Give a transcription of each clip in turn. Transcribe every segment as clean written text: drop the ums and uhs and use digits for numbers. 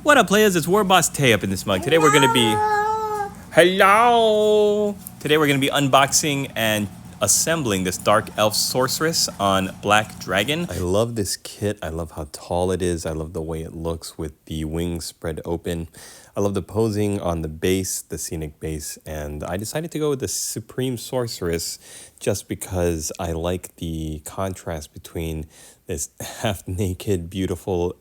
What up, players? It's War Boss Tay up in this mug. Today we're gonna be hello. Today we're gonna be unboxing and assembling this Dark Elf Sorceress on Black Dragon. I love this kit. I love how tall it is. I love the way it looks with the wings spread open. I love the posing on the base, the scenic base, and I decided to go with the Supreme Sorceress just because I like the contrast between this half-naked, beautiful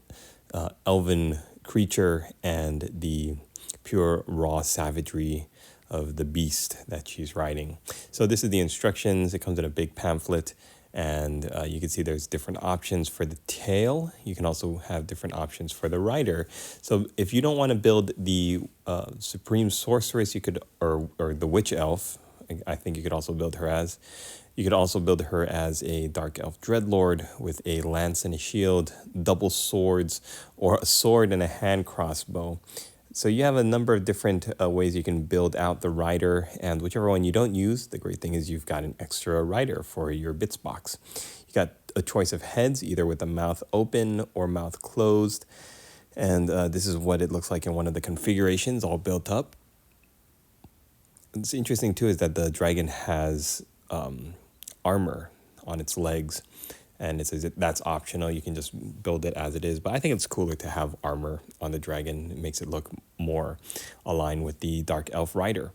elven creature and the pure raw savagery of the beast that she's riding. So this is the instructions. It comes in a big pamphlet, and you can see there's different options for the tail. You can also have different options for the rider. So if you don't want to build the Supreme Sorceress, you could, or the Witch Elf, I think you could also build her as. You could also build her as a Dark Elf Dreadlord with a lance and a shield, double swords, or a sword and a hand crossbow. So you have a number of different ways you can build out the rider, and whichever one you don't use, the great thing is you've got an extra rider for your bits box. You got a choice of heads, either with the mouth open or mouth closed, and this is what it looks like in one of the configurations, all built up. What's interesting too is that the dragon has armor on its legs, and it says that's optional. You can just build it as it is, but I think it's cooler to have armor on the dragon. It makes it look more aligned with the Dark Elf rider.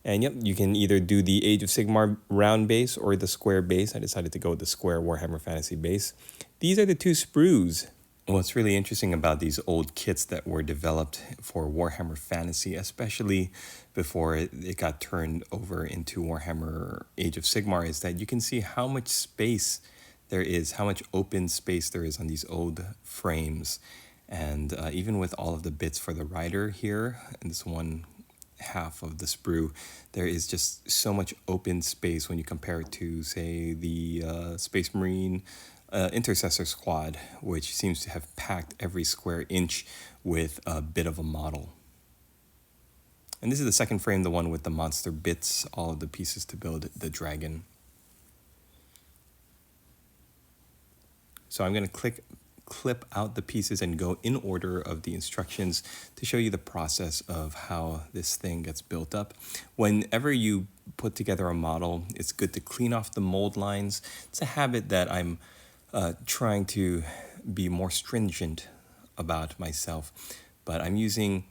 And yep, you can either do the Age of Sigmar round base or the square base. I decided to go with the square Warhammer Fantasy base. These are the two sprues. What's really interesting about these old kits that were developed for Warhammer Fantasy, especially before it got turned over into Warhammer Age of Sigmar, is that you can see how much space there is, how much open space there is on these old frames. And even with all of the bits for the rider here, in this one half of the sprue, there is just so much open space when you compare it to, say, the Space Marine Intercessor Squad, which seems to have packed every square inch with a bit of a model. And this is the second frame, the one with the monster bits, all of the pieces to build the dragon. So I'm going to clip out the pieces and go in order of the instructions to show you the process of how this thing gets built up. Whenever you put together a model, it's good to clean off the mold lines. It's a habit that I'm trying to be more stringent about myself, but I'm using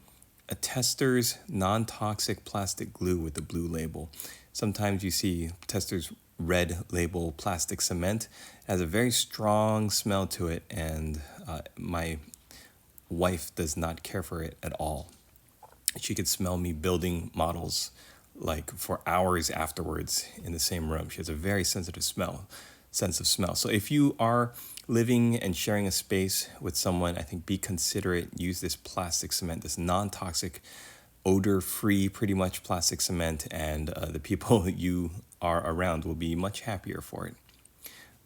a Tester's non-toxic plastic glue with the blue label. Sometimes you see Tester's red label plastic cement. It has a very strong smell to it, and my wife does not care for it at all. She could smell me building models like for hours afterwards in the same room. She has a very sensitive sense of smell. So if you are living and sharing a space with someone, I think be considerate. Use this plastic cement, this non-toxic, odor-free, pretty much plastic cement, and the people you are around will be much happier for it.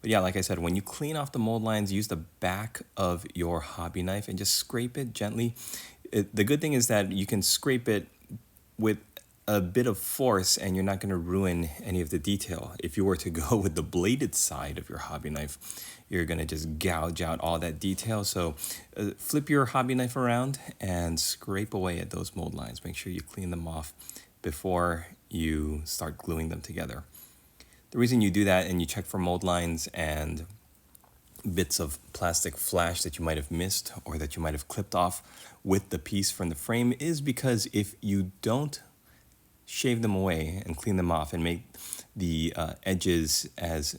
But yeah, like I said, when you clean off the mold lines, use the back of your hobby knife and just scrape it gently. The good thing is that you can scrape it with a bit of force and you're not going to ruin any of the detail. If you were to go with the bladed side of your hobby knife, you're going to just gouge out all that detail. So flip your hobby knife around and scrape away at those mold lines. Make sure you clean them off before you start gluing them together. The reason you do that and you check for mold lines and bits of plastic flash that you might have missed or that you might have clipped off with the piece from the frame is because if you don't shave them away and clean them off and make the edges as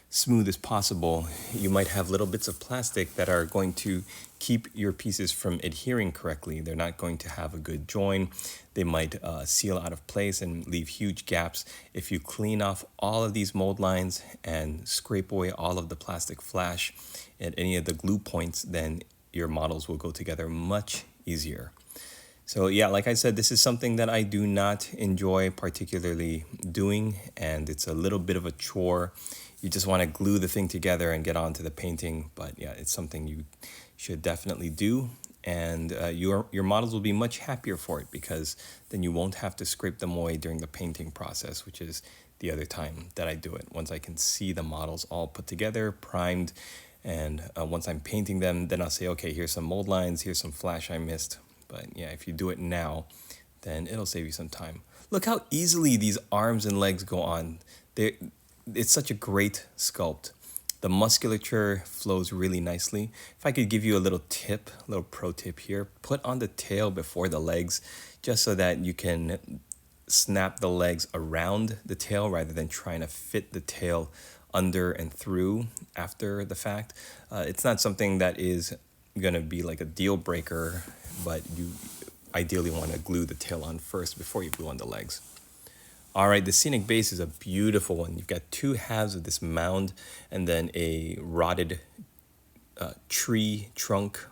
smooth as possible, you might have little bits of plastic that are going to keep your pieces from adhering correctly. They're not going to have a good join. They might seal out of place and leave huge gaps. If you clean off all of these mold lines and scrape away all of the plastic flash at any of the glue points, then your models will go together much easier. So yeah, like I said, this is something that I do not enjoy particularly doing, and it's a little bit of a chore. You just want to glue the thing together and get on to the painting, but yeah, it's something you should definitely do, and your models will be much happier for it because then you won't have to scrape them away during the painting process, which is the other time that I do it. Once I can see the models all put together, primed, and once I'm painting them, then I'll say, okay, here's some mold lines, here's some flash I missed. But yeah, if you do it now, then it'll save you some time. Look how easily these arms and legs go on. It's such a great sculpt. The musculature flows really nicely. If I could give you a little tip, a little pro tip here, put on the tail before the legs, just so that you can snap the legs around the tail rather than trying to fit the tail under and through after the fact. It's not something that is going to be like a deal breaker, but you ideally want to glue the tail on first before you glue on the legs. All right, the scenic base is a beautiful one. You've got two halves of this mound and then a rotted tree trunk.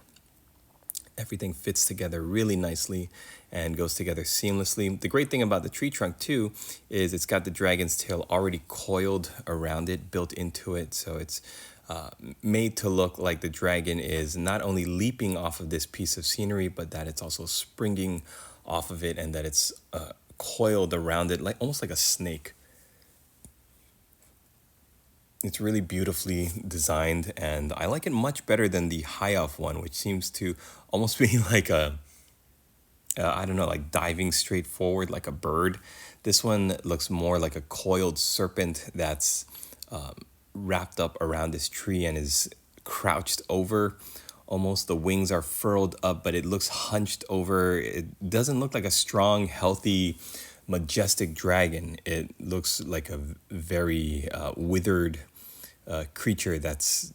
Everything fits together really nicely and goes together seamlessly. The great thing about the tree trunk too is it's got the dragon's tail already coiled around it, built into it. So it's made to look like the dragon is not only leaping off of this piece of scenery, but that it's also springing off of it and that it's coiled around it, like almost like a snake. It's really beautifully designed, and I like it much better than the high elf one, which seems to almost be like I don't know, like diving straight forward like a bird. This one looks more like a coiled serpent that's wrapped up around this tree and is crouched over. Almost the wings are furled up, but it looks hunched over. It doesn't look like a strong, healthy, majestic dragon. It looks like a very withered creature that's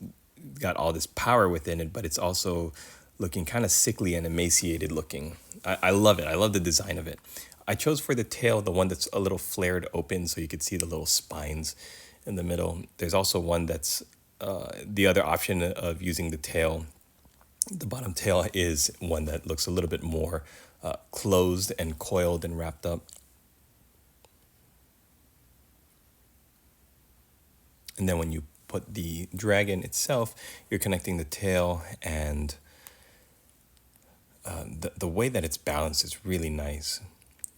got all this power within it, but it's also looking kind of sickly and emaciated looking. I love it. I love the design of it. I chose for the tail the one that's a little flared open so you could see the little spines in the middle. There's also one that's the other option of using the tail. The bottom tail is one that looks a little bit more closed and coiled and wrapped up. And then when you put the dragon itself, you're connecting the tail, and the way that it's balanced is really nice.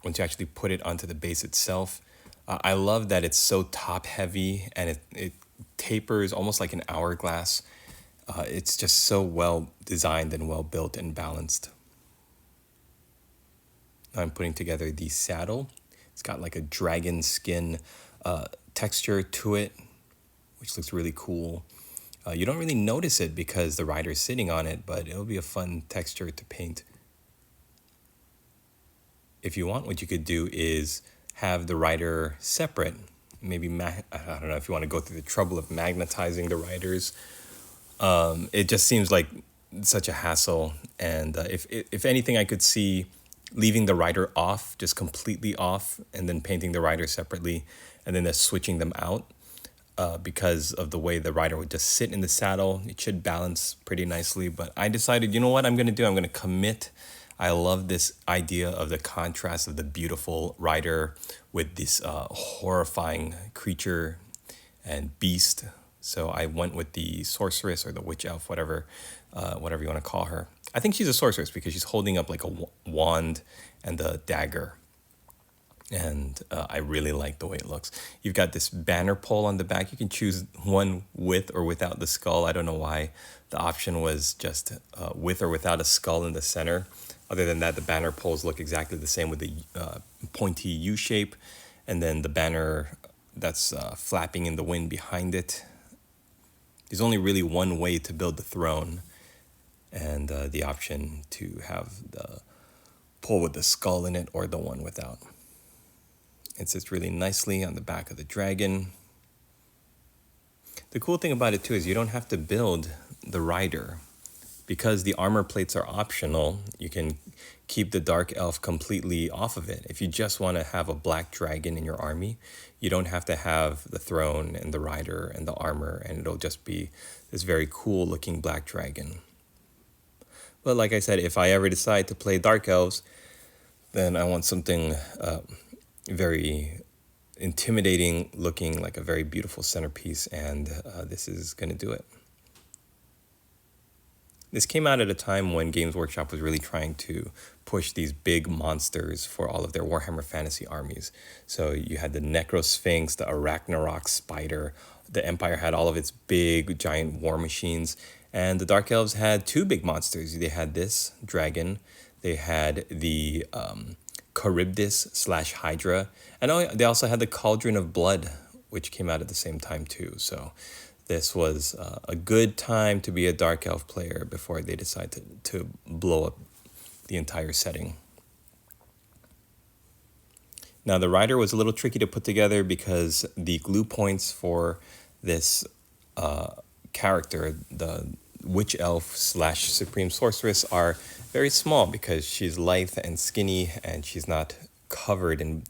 Once you actually put it onto the base itself, I love that it's so top heavy and it tapers almost like an hourglass. It's just so well designed and well built and balanced. Now I'm putting together the saddle. It's got like a dragon skin texture to it, which looks really cool. You don't really notice it because the rider's sitting on it, but it'll be a fun texture to paint. If you want, what you could do is have the rider separate. Maybe, I don't know if you want to go through the trouble of magnetizing the riders. It just seems like such a hassle. And if anything, I could see leaving the rider off, just completely off, and then painting the rider separately, and then just switching them out. Because of the way the rider would just sit in the saddle. It should balance pretty nicely. But I decided, you know what I'm going to do? I'm going to commit. I love this idea of the contrast of the beautiful rider with this horrifying creature and beast. So I went with the sorceress or the witch elf, whatever you want to call her. I think she's a sorceress because she's holding up like a wand and a dagger. And I really like the way it looks. You've got this banner pole on the back. You can choose one with or without the skull. I don't know why the option was just with or without a skull in the center. Other than that, the banner poles look exactly the same with the pointy U shape. And then the banner that's flapping in the wind behind it. There's only really one way to build the throne. And the option to have the pole with the skull in it or the one without. It sits really nicely on the back of the dragon. The cool thing about it too is you don't have to build the rider. Because the armor plates are optional, you can keep the dark elf completely off of it. If you just want to have a black dragon in your army, you don't have to have the throne and the rider and the armor, and it'll just be this very cool looking black dragon. But like I said, if I ever decide to play dark elves, then I want something very intimidating looking, like a very beautiful centerpiece, and this is going to do it. This came out at a time when Games Workshop was really trying to push these big monsters for all of their Warhammer Fantasy armies. So you had the Necrosphinx, the Arachnarok Spider, the Empire had all of its big giant war machines, and the Dark Elves had two big monsters. They had this dragon, They had the Charybdis / Hydra. And they also had the Cauldron of Blood, which came out at the same time too. So this was a good time to be a Dark Elf player before they decide to blow up the entire setting. Now the rider was a little tricky to put together because the glue points for this character, the Witch Elf / Supreme Sorceress, are very small because she's lithe and skinny and she's not covered in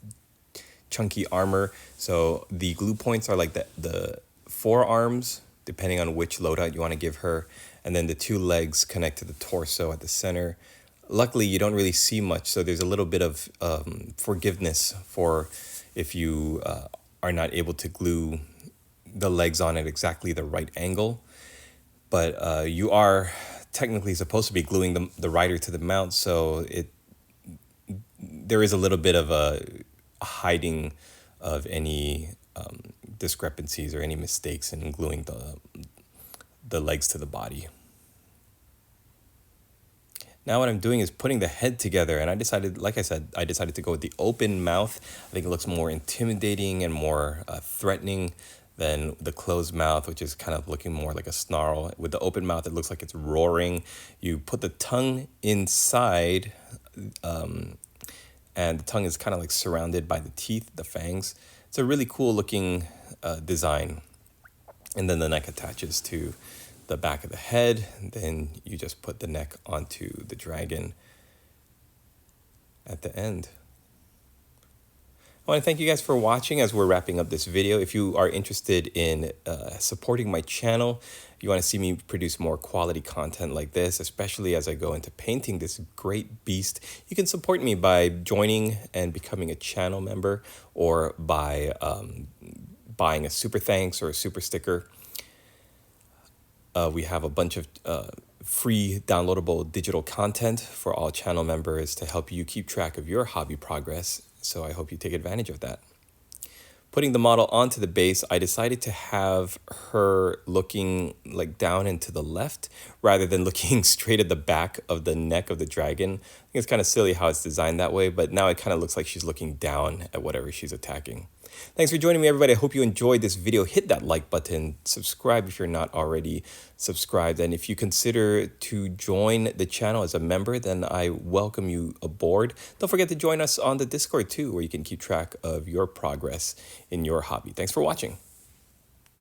chunky armor. So the glue points are like the forearms, depending on which loadout you want to give her, and then the 2 legs connect to the torso at the center. Luckily, you don't really see much, so there's a little bit of forgiveness for if you are not able to glue the legs on at exactly the right angle. But you are technically supposed to be gluing the rider to the mount, so there is a little bit of a hiding of any discrepancies or any mistakes in gluing the legs to the body. Now what I'm doing is putting the head together, and I decided, like I said, to go with the open mouth. I think it looks more intimidating and more threatening than the closed mouth, which is kind of looking more like a snarl. With the open mouth, it looks like it's roaring. You put the tongue inside, and the tongue is kind of like surrounded by the teeth, the fangs. It's a really cool looking design. And then the neck attaches to the back of the head. And then you just put the neck onto the dragon at the end. I want to thank you guys for watching as we're wrapping up this video. If you are interested in supporting my channel, you want to see me produce more quality content like this, especially as I go into painting this great beast, you can support me by joining and becoming a channel member, or by buying a super thanks or a super sticker. We have a bunch of free downloadable digital content for all channel members to help you keep track of your hobby progress. So I hope you take advantage of that. Putting the model onto the base, I decided to have her looking like down and to the left rather than looking straight at the back of the neck of the dragon. I think it's kind of silly how it's designed that way, but now it kind of looks like she's looking down at whatever she's attacking. Thanks for joining me, everybody. I hope you enjoyed this video. Hit that like button, subscribe if you're not already subscribed, and if you consider to join the channel as a member, then I welcome you aboard. Don't forget to join us on the Discord too, where you can keep track of your progress in your hobby. Thanks for watching.